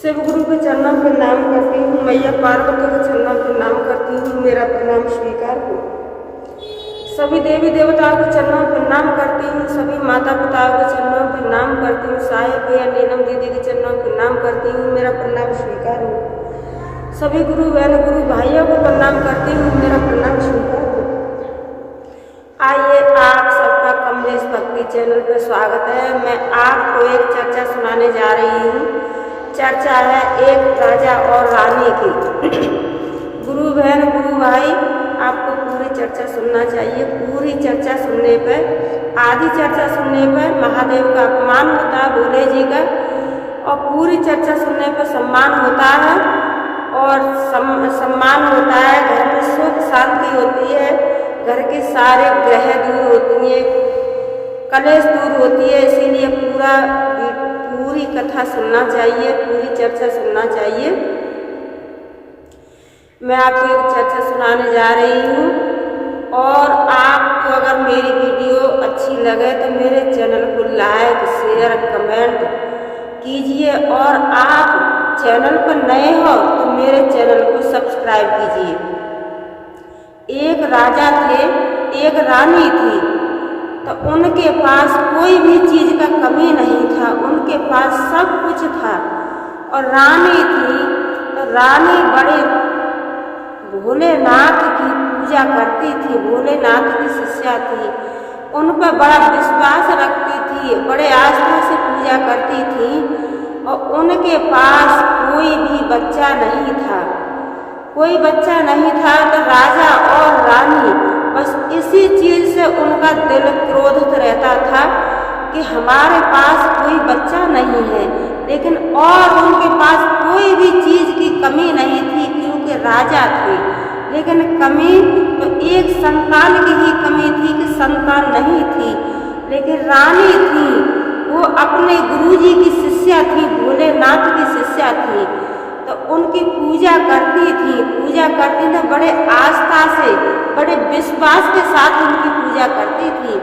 शिव गुरु के चरणों के नाम करती हूँ, मैया पार्वती के चरणों के नाम करती हूँ, मेरा प्रणाम स्वीकार हो। सभी देवी देवताओं के चरणों के नाम करती हूँ, सभी माता पिताओं के चरणों के नाम करती हूँ, साहेब भैया नीलम दीदी के चरणों के नाम करती हूँ, मेरा प्रणाम स्वीकार हो। सभी गुरु बहन गुरु भाइयों को प्रणाम करती हूँ, मेरा प्रणाम स्वीकार हो। आइए आप सबका कमलेश भक्ति चैनल पर स्वागत है। मैं आपको एक चर्चा सुनाने जा रही हूँ। चर्चा है एक राजा और रानी की। गुरु बहन गुरु भाई आपको पूरी चर्चा सुनना चाहिए। पूरी चर्चा सुनने पर, आधी चर्चा सुनने पर महादेव का अपमान होता है, भोले जी का, और पूरी चर्चा सुनने पर सम्मान होता है और सम्मान होता है। घर में सुख शांति होती है, घर के सारे ग्रह दूर होती है, कलेश दूर होती है। इसीलिए पूरी कथा सुनना चाहिए, पूरी चर्चा सुनना चाहिए। मैं आपको एक चर्चा सुनाने जा रही हूँ और आपको अगर मेरी वीडियो अच्छी लगे तो मेरे चैनल को लाइक शेयर कमेंट कीजिए, और आप चैनल पर नए हो तो मेरे चैनल को सब्सक्राइब कीजिए। एक राजा थे, एक रानी थी, तो उनके पास कोई भी चीज़ का कमी नहीं था, उनके पास सब कुछ था। और रानी थी तो रानी बड़े भोलेनाथ की पूजा करती थी, भोलेनाथ की शिष्या थी, उन पर बड़ा विश्वास रखती थी, बड़े आस्था से पूजा करती थी। और उनके पास कोई भी बच्चा नहीं था, कोई बच्चा नहीं था। तो राजा और रानी बस इसी चीज़ से उनका दिल क्रोधित रहता था कि हमारे पास कोई बच्चा नहीं है, लेकिन और उनके पास कोई भी चीज़ की कमी नहीं थी, क्योंकि राजा थे। लेकिन कमी तो एक संतान की ही कमी थी कि संतान नहीं थी। लेकिन रानी थी, वो अपने गुरुजी की शिष्या थी, भोलेनाथ की शिष्या थी, तो उनकी पूजा करती थी, बड़े आस्था से, बड़े विश्वास के साथ उनकी पूजा करती थी।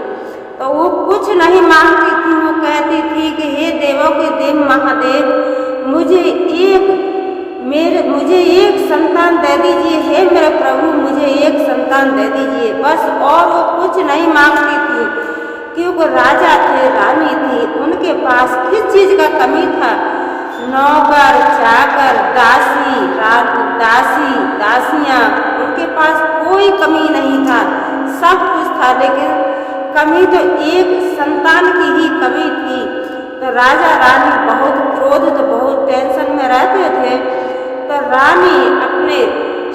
तो वो कुछ नहीं मांगती थी, वो कहती थी कि हे देवों के देव महादेव, मुझे एक संतान दे दीजिए, हे मेरे प्रभु मुझे एक संतान दे दीजिए, बस। और वो कुछ नहीं मांगती थी, क्योंकि राजा थे, रानी थी, उनके पास किस चीज़ का कमी था। नौकर चाकर दासियाँ, उनके पास कोई कमी नहीं था, सब कुछ था। लेकिन कमी तो एक संतान की ही कमी थी। तो राजा रानी बहुत क्रोधित, बहुत टेंशन में रहते थे। तो रानी अपने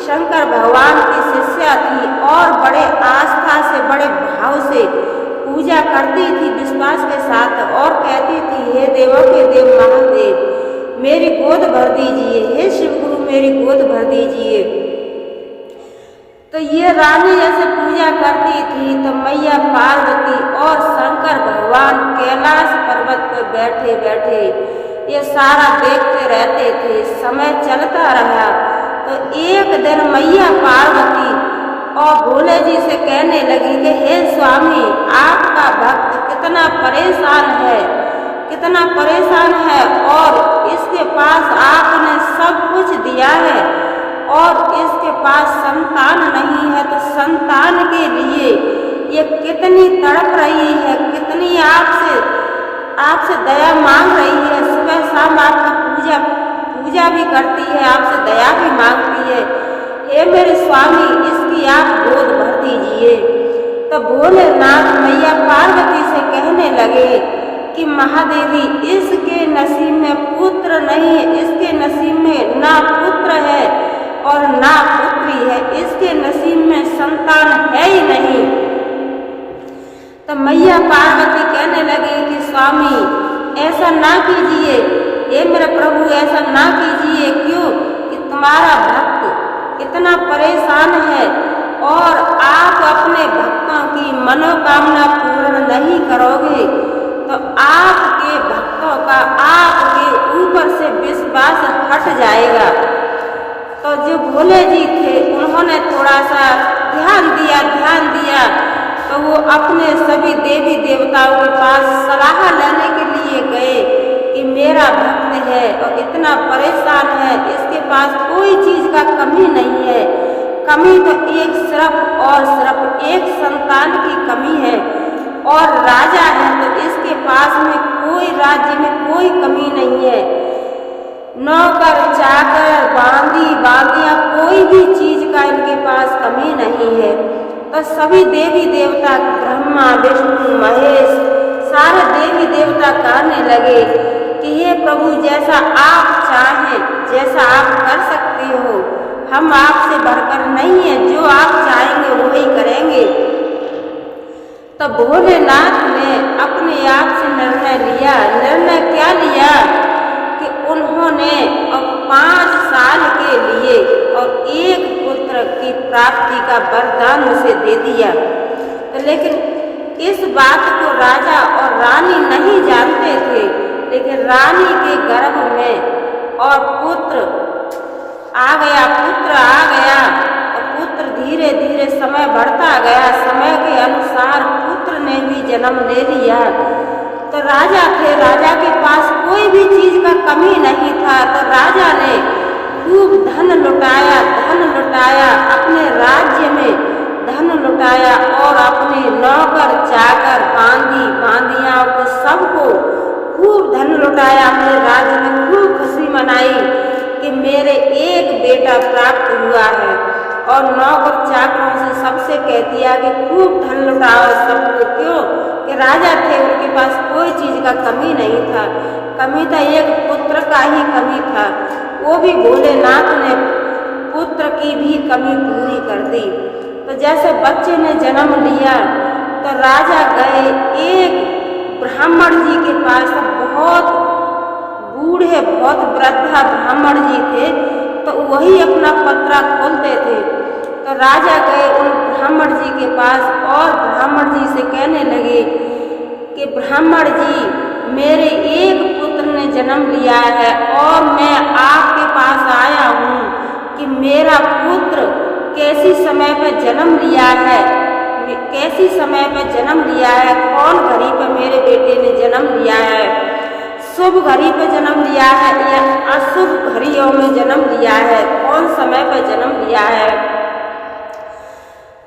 शंकर भगवान की शिष्या थी और बड़े आस्था से, बड़े भाव से पूजा करती थी, विश्वास के साथ, और कहती थी हे देवों के देव महादेव मेरी गोद भर दीजिए, हे शिव गुरु मेरी गोद भर दीजिए। तो ये रानी जैसे पूजा करती थी तो मैया पार्वती और शंकर भगवान कैलाश पर्वत पर बैठे बैठे ये सारा देखते रहते थे। समय चलता रहा तो एक दिन मैया पार्वती और भोले जी से कहने लगी कि हे स्वामी, आपका भक्त कितना परेशान है और इसके पास आपने सब कुछ दिया है और इसके पास संतान नहीं है, तो संतान के लिए ये कितनी तड़प रही है, कितनी आपसे दया मांग रही है। सुबह शाम आपका पूजा भी करती है, आपसे दया भी मांगती है। हे मेरे स्वामी, इसकी आप गोद भर दीजिए। तो भोलेनाथ मैया पार्वती से कहने लगे कि महादेवी, इसके नसीब में पुत्र नहीं है, इसके नसीब में ना पुत्र है और ना पुत्री है, इसके नसीब में संतान है ही नहीं। तो मैया पार्वती कहने लगी कि स्वामी ऐसा ना कीजिए, हे मेरे प्रभु ऐसा ना कीजिए, क्यों कि तुम्हारा भक्त इतना परेशान है और आप अपने भक्तों की मनोकामना पूर्ण नहीं करोगे तो आपके भक्तों का आपके ऊपर से विश्वास हट जाएगा। तो जो भोले जी थे उन्होंने थोड़ा सा ध्यान दिया तो वो अपने सभी देवी देवताओं के पास सलाह लेने के लिए गए कि मेरा भक्त है और इतना परेशान है, इसके पास कोई चीज का कमी नहीं है। कमी तो एक सिर्फ और सिर्फ एक संतान की कमी है, और राजा है तो इसके पास में कोई राज्य में कोई कमी नहीं है। नौकर चाकर बांदी बांदियां कोई भी चीज का इनके पास कमी नहीं है। तो सभी देवी देवता ब्रह्मा विष्णु महेश सारे देवी देवता कहने लगे कि हे प्रभु, जैसा आप चाहें, जैसा आप कर सकते हो, हम आपसे बढ़कर नहीं है, जो आप चाहेंगे वही करेंगे। तो भोलेनाथ ने अपने आप से निर्णय लिया। निर्णय क्या लिया कि उन्होंने अब 5 साल के लिए और एक पुत्र की प्राप्ति का वरदान उसे दे दिया। तो लेकिन इस बात को राजा और रानी नहीं जानते थे, लेकिन रानी के गर्भ में और पुत्र आ गया। तो पुत्र धीरे धीरे समय बढ़ता गया, समय के अनुसार पुत्र ने भी जन्म ले लिया। तो राजा थे, राजा के पास कोई भी चीज का कमी नहीं था। तो राजा ने खूब धन लुटाया, अपने राज्य में धन लुटाया और अपने नौकर चाकर बांदी बांदियां को सबको खूब धन लुटाया। अपने राज्य में खूब खुशी मनाई कि मेरे एक बेटा प्राप्त हुआ है, और नौकर चाकरों से सबसे कह दिया कि खूब धन लुटाओ सबको। क्यों कि राजा थे, उनके पास कोई चीज का कमी नहीं था। कमी था एक पुत्र का ही कमी था, वो भी भोलेनाथ ने पुत्र की भी कमी पूरी कर दी। तो जैसे बच्चे ने जन्म लिया तो राजा गए एक ब्राह्मण जी के पास। बहुत बूढ़े बहुत वृद्धा ब्राह्मण जी थे, तो वही अपना पत्रा खोलते थे। तो राजा गए उन ब्राह्मण जी के पास और ब्राह्मण जी से कहने लगे कि ब्राह्मण जी, मेरे एक पुत्र ने जन्म लिया है और मैं आपके पास आया हूँ कि मेरा पुत्र कैसी समय पर जन्म लिया है, कैसी समय पर जन्म लिया है, कौन घड़ी पर मेरे बेटे ने जन्म लिया है, शुभ घड़ी पर जन्म लिया है या अशुभ घड़ियों में जन्म लिया है, कौन समय पर जन्म लिया है।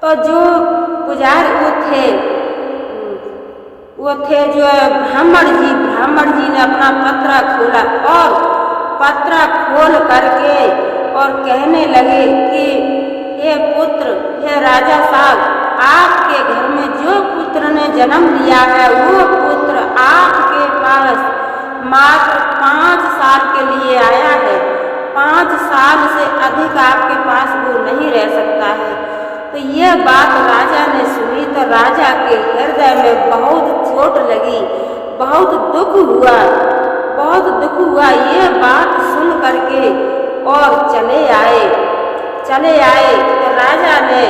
तो जो पुजारी वो थे जो ब्राह्मण जी ने अपना पत्रा खोला और पत्रा खोल करके और कहने लगे कि हे पुत्र, हे राजा साहब, आपके घर में जो पुत्र ने जन्म लिया है वो पुत्र आपके पास मात्र 5 साल के लिए आया है। 5 साल से अधिक आपके पास वो नहीं रह सकता है। तो यह बात राजा ने सुनी तो राजा के हृदय में बहुत चोट लगी, बहुत दुख हुआ। यह बात सुन करके और चले आए। तो राजा ने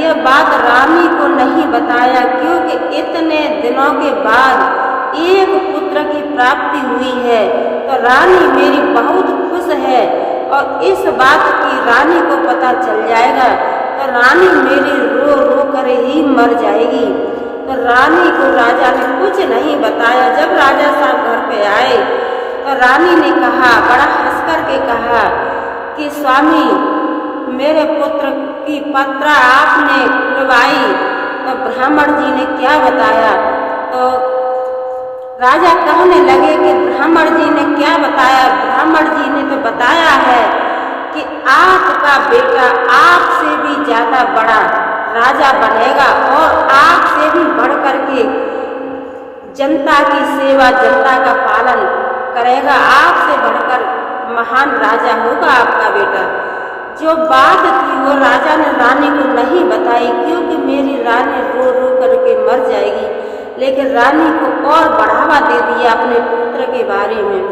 यह बात रानी को नहीं बताया, क्योंकि इतने दिनों के बाद एक पुत्र की प्राप्ति हुई है। तो रानी मेरी बहुत खुश है और इस बात की रानी को पता चल जाएगा तो रानी मेरी रो रो कर ही मर जाएगी। तो रानी को राजा ने कुछ नहीं बताया। जब राजा साहब घर पे आए तो रानी ने कहा, बड़ा हंस करके कहा कि स्वामी, मेरे पुत्र की पत्रा आपने खुलवाई तो ब्राह्मण जी ने क्या बताया। तो राजा कहने लगे कि ब्राह्मण जी ने क्या बताया। ब्राह्मण जी ने तो बताया है कि आपका बेटा आपसे भी ज्यादा बड़ा राजा बनेगा और आपसे भी बढ़ करके जनता की सेवा, जनता का पालन करेगा, आपसे बढ़कर महान राजा होगा आपका बेटा। जो बात थी वो राजा ने रानी को नहीं बताई, क्योंकि मेरी रानी रो रो करके मर जाएगी। लेकिन रानी को और बढ़ावा दे दिया अपने पुत्र के बारे में।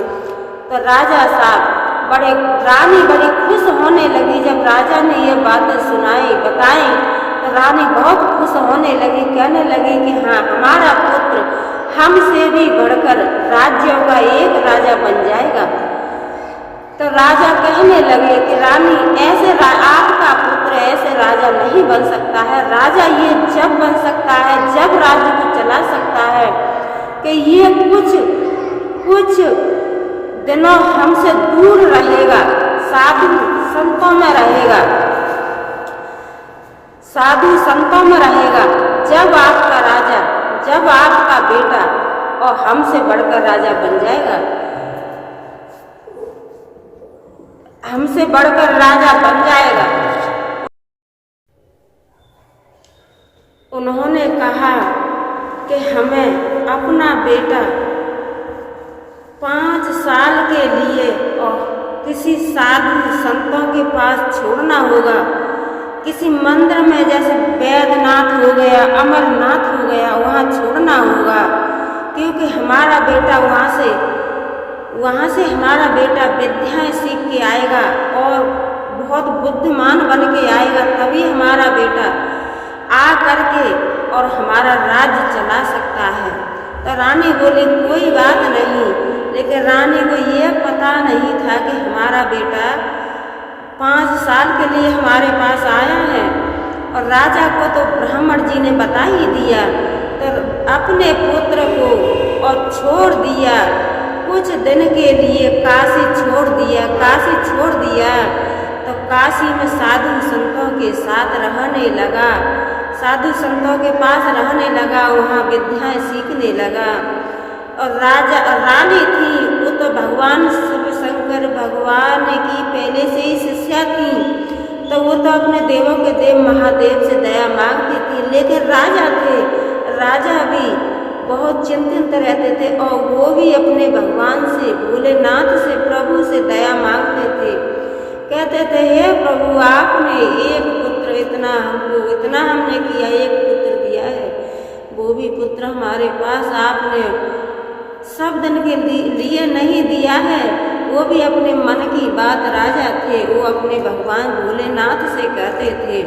तो राजा साहब रानी बड़ी खुश होने लगी। जब राजा ने ये बातें बताई तो रानी बहुत खुश होने लगी, कहने लगी कि हाँ, हमारा पुत्र हमसे भी बढ़कर राज्यों का एक राजा बन जाएगा। तो राजा कहने लगे कि रानी, ऐसे आपका पुत्र ऐसे राजा नहीं बन सकता है। राजा ये जब बन सकता है जब राज्य को चला सकता है, कि ये कुछ दिनों हमसे दूर रहेगा, साधु संतों में रहेगा, साधु संतों में रहेगा। जब आपका राजा, जब आपका बेटा और हमसे बढ़कर राजा बन जाएगा, हमसे बढ़कर राजा बन जाएगा। उन्होंने कहा कि हमें अपना बेटा 5 साल के लिए और किसी साधु संतों के पास छोड़ना होगा। किसी मंदिर में जैसे वैद्यनाथ हो गया, अमरनाथ हो गया, वहाँ छोड़ना होगा, क्योंकि हमारा बेटा वहाँ से हमारा बेटा विद्याएं सीख के आएगा और बहुत बुद्धिमान बन के आएगा। तभी हमारा बेटा आ करके और हमारा राज्य चला सकता है। तो रानी बोली कोई बात नहीं, लेकिन रानी को ये पता नहीं था कि हमारा बेटा 5 साल के लिए हमारे पास आया है। और राजा को तो ब्राह्मण जी ने बता ही दिया, तो अपने पुत्र को और छोड़ दिया, कुछ दिन के लिए काशी छोड़ दिया। काशी छोड़ दिया तो काशी में साधु संतों के साथ रहने लगा, साधु संतों के पास रहने लगा, वहाँ विद्याएं सीखने लगा। और रानी थी वो तो भगवान शिव शंकर भगवान की पहले से ही शिष्या थी, तो वो तो अपने देवों के देव महादेव से दया मांगती थी। लेकिन राजा थे, राजा भी बहुत चिंतित रहते थे और वो भी अपने भगवान से, भोलेनाथ से, प्रभु से दया मांगते थे। कहते थे हे प्रभु आपने एक पुत्र इतना हमने किया, एक पुत्र दिया है, वो भी पुत्र हमारे पास आपने सब दिन के लिए नहीं दिया है। वो भी अपने मन की बात राजा थे, वो अपने भगवान भोलेनाथ से कहते थे।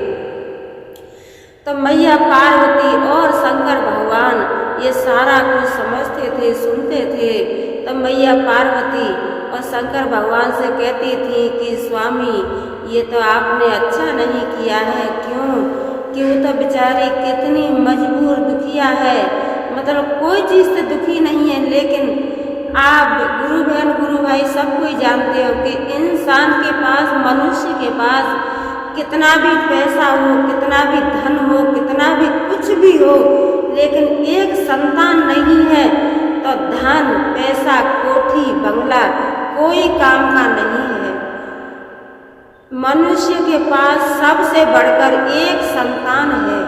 तो मैया पार्वती और शंकर भगवान ये सारा कुछ समझते थे, सुनते थे। तो मैया पार्वती और शंकर भगवान से कहती थी कि स्वामी ये तो आपने अच्छा नहीं किया है। क्यों? कि वो तो बेचारी कितनी मजबूर दुखिया है, मतलब कोई चीज़ से दुखी नहीं है। लेकिन आप गुरु बहन गुरु भाई सब कोई जानते हो कि इंसान के पास, मनुष्य के पास कितना भी पैसा हो, कितना भी धन हो, कितना भी कुछ भी हो, लेकिन एक संतान नहीं है तो धन, पैसा, कोठी, बंगला कोई काम का नहीं है। मनुष्य के पास सबसे बढ़कर एक संतान है।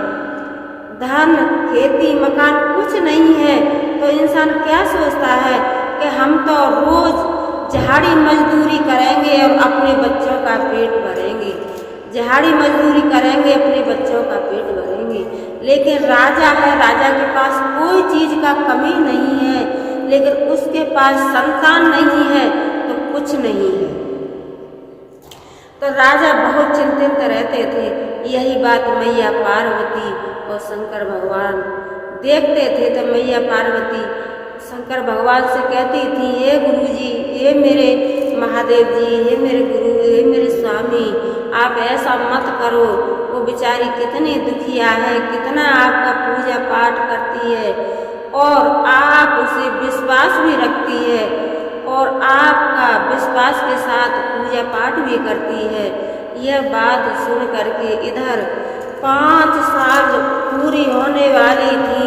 धन, खेती, मकान कुछ नहीं है तो इंसान क्या सोचता है कि हम तो रोज झाड़ी मजदूरी करेंगे और अपने बच्चों का पेट भरेंगे, झाड़ी मजदूरी करेंगे, अपने बच्चों का पेट भरेंगे। लेकिन राजा है, राजा के पास कोई चीज़ का कमी नहीं है, लेकिन उसके पास संतान नहीं है तो कुछ नहीं है। तो राजा बहुत चिंतित रहते थे। यही बात मैया पार्वती और शंकर भगवान देखते थे। तो मैया पार्वती शंकर भगवान से कहती थी हे गुरु जी, हे मेरे महादेव जी, हे मेरे गुरु, हे मेरे स्वामी, आप ऐसा मत करो। वो बेचारी कितनी दुखिया है, कितना आपका पूजा पाठ करती है और आप उसे विश्वास भी रखती है और आपका विश्वास के साथ पूजा पाठ भी करती है। यह बात सुन करके इधर 5 साल पूरी होने वाली थी।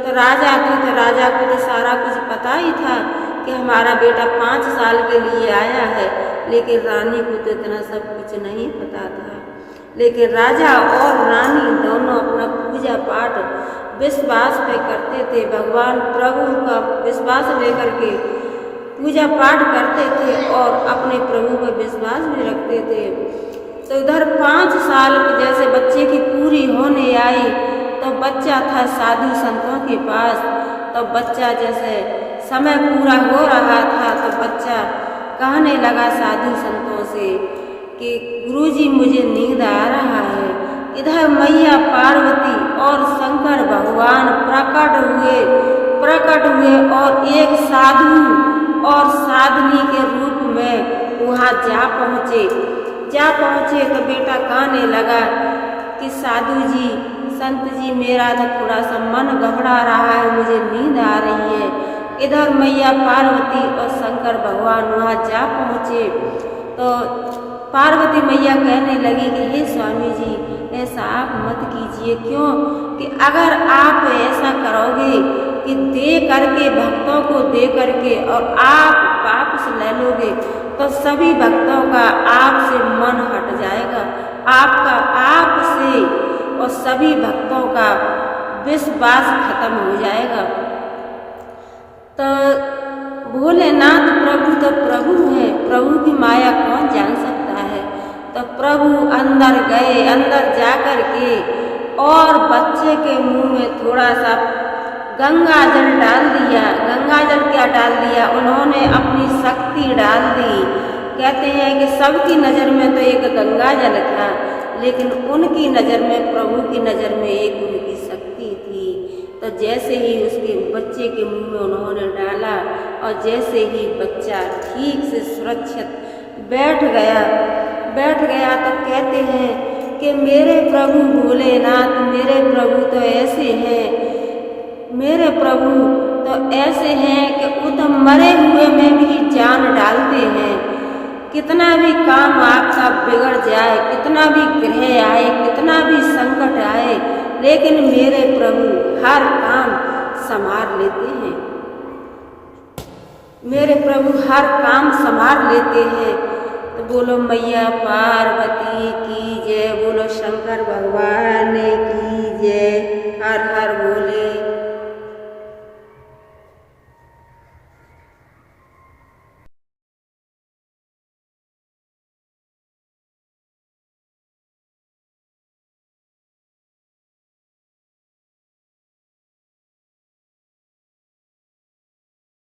तो राजा थे, तो राजा को तो सारा कुछ पता ही था कि हमारा बेटा 5 साल के लिए आया है। लेकिन रानी को तो इतना सब कुछ नहीं पता था। लेकिन राजा और रानी दोनों अपना पूजा पाठ विश्वास पे करते थे। भगवान प्रभु का विश्वास लेकर के पूजा पाठ करते थे और अपने प्रभु पर विश्वास भी रखते थे। तो इधर 5 साल जैसे बच्चे की पूरी होने आई तो बच्चा था साधु संतों के पास। तो बच्चा जैसे समय पूरा हो रहा था तो बच्चा कहने लगा साधु संतों से कि गुरुजी मुझे नींद आ रहा है। इधर मैया पार्वती और शंकर भगवान प्रकट हुए और एक साधु और साधनी के रूप में वहाँ जा पहुँचे तो बेटा कहने लगा कि साधु जी, संत जी, मेरा तो थोड़ा सा मन घबरा रहा है, मुझे नींद आ रही है। इधर मैया पार्वती और शंकर भगवान वहाँ जा पहुँचे तो पार्वती मैया कहने लगी कि हे स्वामी जी, ऐसा आप मत कीजिए। क्यों कि अगर आप ऐसा करोगे कि दे करके भक्तों को दे करके और आप वापस ले लोगे तो सभी भक्तों का आपसे मन हट जाएगा, आपका आपसे और सभी भक्तों का विश्वास खत्म हो जाएगा। तो भोलेनाथ प्रभु तो प्रभु है, प्रभु की माया कौन जान सकता है। तो प्रभु अंदर गए, अंदर जाकर के और बच्चे के मुंह में थोड़ा सा गंगा जल डाल दिया। गंगा जल क्या डाल दिया, उन्होंने अपनी शक्ति डाल दी। कहते हैं कि सबकी नज़र में तो एक गंगा जल था, लेकिन उनकी नज़र में, प्रभु की नज़र में एक उनकी शक्ति थी। तो जैसे ही उसके बच्चे के मुंह में उन्होंने डाला और जैसे ही बच्चा ठीक से सुरक्षित बैठ गया तो कहते हैं कि मेरे प्रभु भोलेनाथ, मेरे प्रभु तो ऐसे हैं, मेरे प्रभु तो ऐसे हैं कि वो तो मरे हुए में भी जान डालते हैं। कितना भी काम आपका बिगड़ जाए, कितना भी ग्रह आए, कितना भी संकट आए, लेकिन मेरे प्रभु हर काम संभाल लेते हैं। मेरे प्रभु हर काम संभाल लेते हैं। तो बोलो मैया पार्वती की जय, बोलो शंकर भगवान की जय, हर हर बोल।